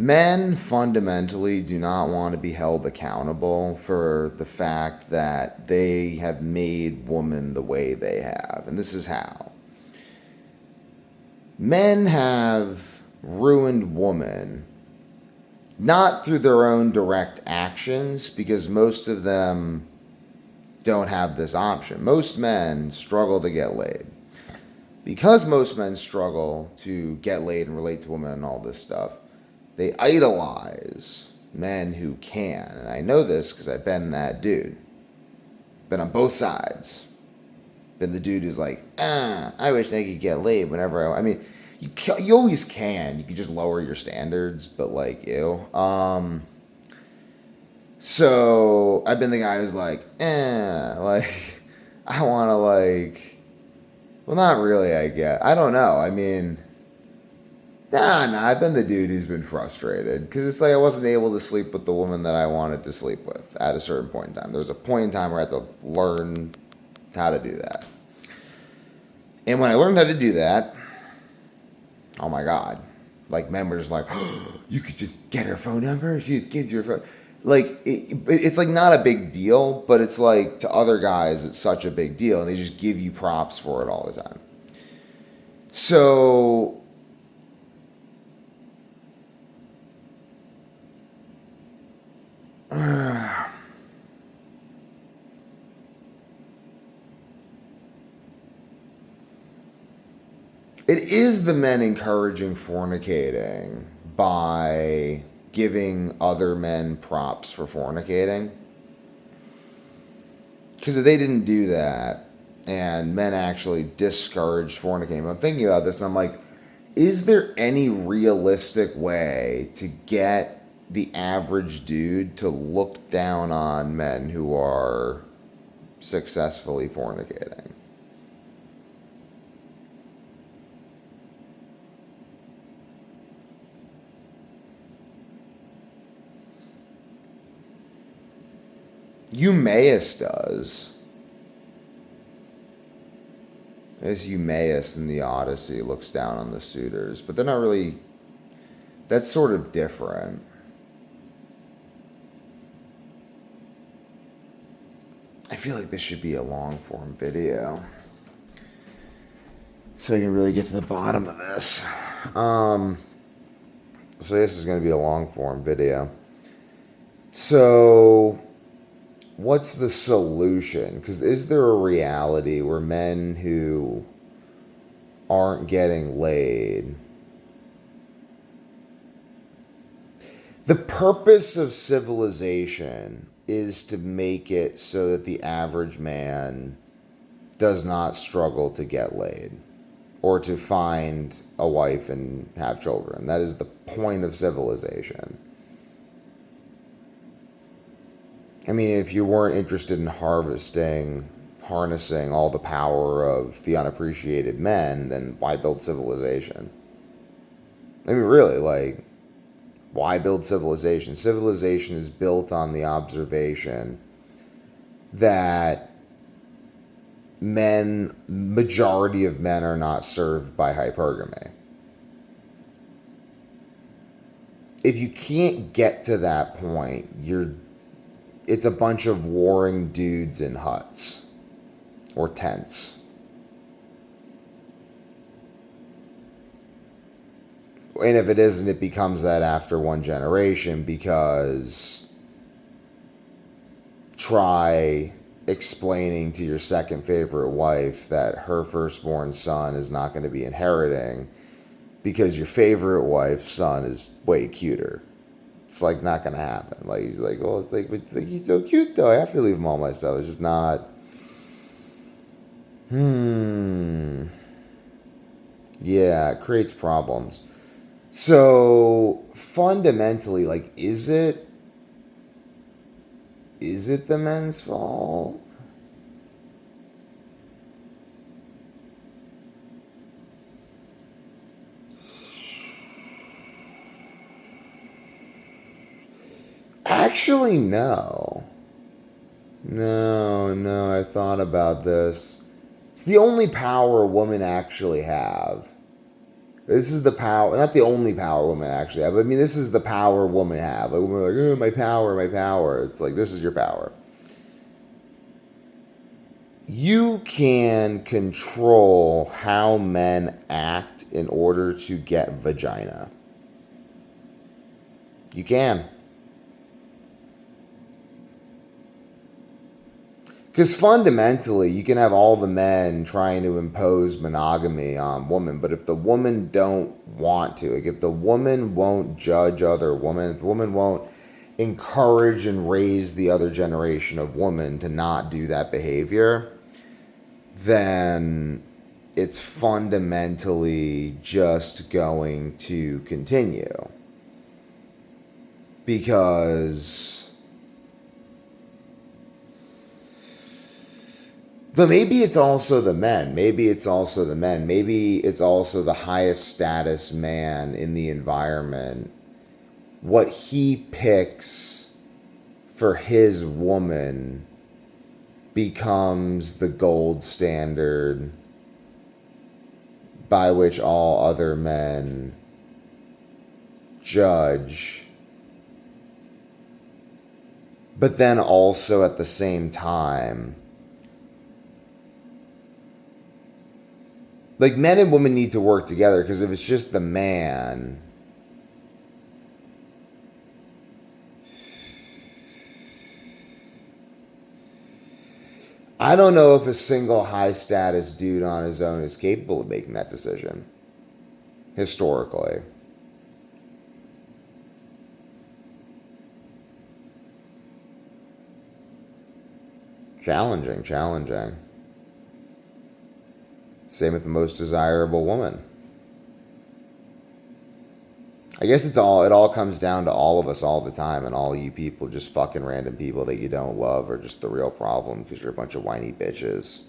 Men fundamentally do not want to be held accountable for the fact that they have made woman the way they have. And this is how. Men have ruined woman not through their own direct actions, because most of them don't have this option. Most men struggle to get laid. Because most men struggle to get laid and relate to women and all this stuff, they idolize men who can. And I know this because I've been that dude. Been on both sides. Been the dude who's like, I wish I could get laid whenever I mean, you always can. You can just lower your standards, but like, ew. So I've been the guy who's like, like, I want to like, well, not really, I guess. I don't know. I mean, nah, I've been the dude who's been frustrated because it's like I wasn't able to sleep with the woman that I wanted to sleep with at a certain point in time. There was a point in time where I had to learn how to do that. And when I learned how to do that, oh my God, like men were just like, oh, you could just get her phone number. She gives you her phone. Like, it's like not a big deal, but it's like to other guys, it's such a big deal. And they just give you props for it all the time. So it is the men encouraging fornicating by giving other men props for fornicating. Because if they didn't do that and men actually discouraged fornicating, I'm thinking about this and I'm like, is there any realistic way to get the average dude to look down on men who are successfully fornicating? Eumaeus does. As Eumaeus in the Odyssey looks down on the suitors, but they're not really. That's sort of different. I feel like this should be a long form video. So I can really get to the bottom of this. So this is going to be a long form video. So what's the solution? Because is there a reality where men who aren't getting laid, the purpose of civilization is to make it so that the average man does not struggle to get laid or to find a wife and have children. That is the point of civilization. I mean, if you weren't interested in harnessing all the power of the unappreciated men, then why build civilization? I mean, really, like, why build civilization? Civilization is built on the observation that majority of men are not served by hypergamy. If you can't get to that point, it's a bunch of warring dudes in huts or tents. And if it isn't, it becomes that after one generation, because try explaining to your second favorite wife that her firstborn son is not going to be inheriting because your favorite wife's son is way cuter. It's like not going to happen. Like, he's like, well, it's like, but he's so cute though. I have to leave him all myself. It's just not. Yeah, it creates problems. So fundamentally, like, is it the men's fault? Actually, no. No, I thought about this. It's the only power women actually have. This is the power, not the only power women actually have. I mean, this is the power women have. Like, women are like, oh, my power, my power. It's like, this is your power. You can control how men act in order to get vagina. You can. Because fundamentally, you can have all the men trying to impose monogamy on women, but if the woman don't want to, like if the woman won't judge other women, if the woman won't encourage and raise the other generation of women to not do that behavior, then it's fundamentally just going to continue. Because... But maybe it's also the men. Maybe it's also the men. Maybe it's also the highest status man in the environment. What he picks for his woman becomes the gold standard by which all other men judge. But then also at the same time, like, men and women need to work together, because if it's just the man, I don't know if a single high status dude on his own is capable of making that decision. Historically. Challenging. Same with the most desirable woman. I guess it all comes down to all of us all the time, and all you people, just fucking random people that you don't love, are just the real problem because you're a bunch of whiny bitches.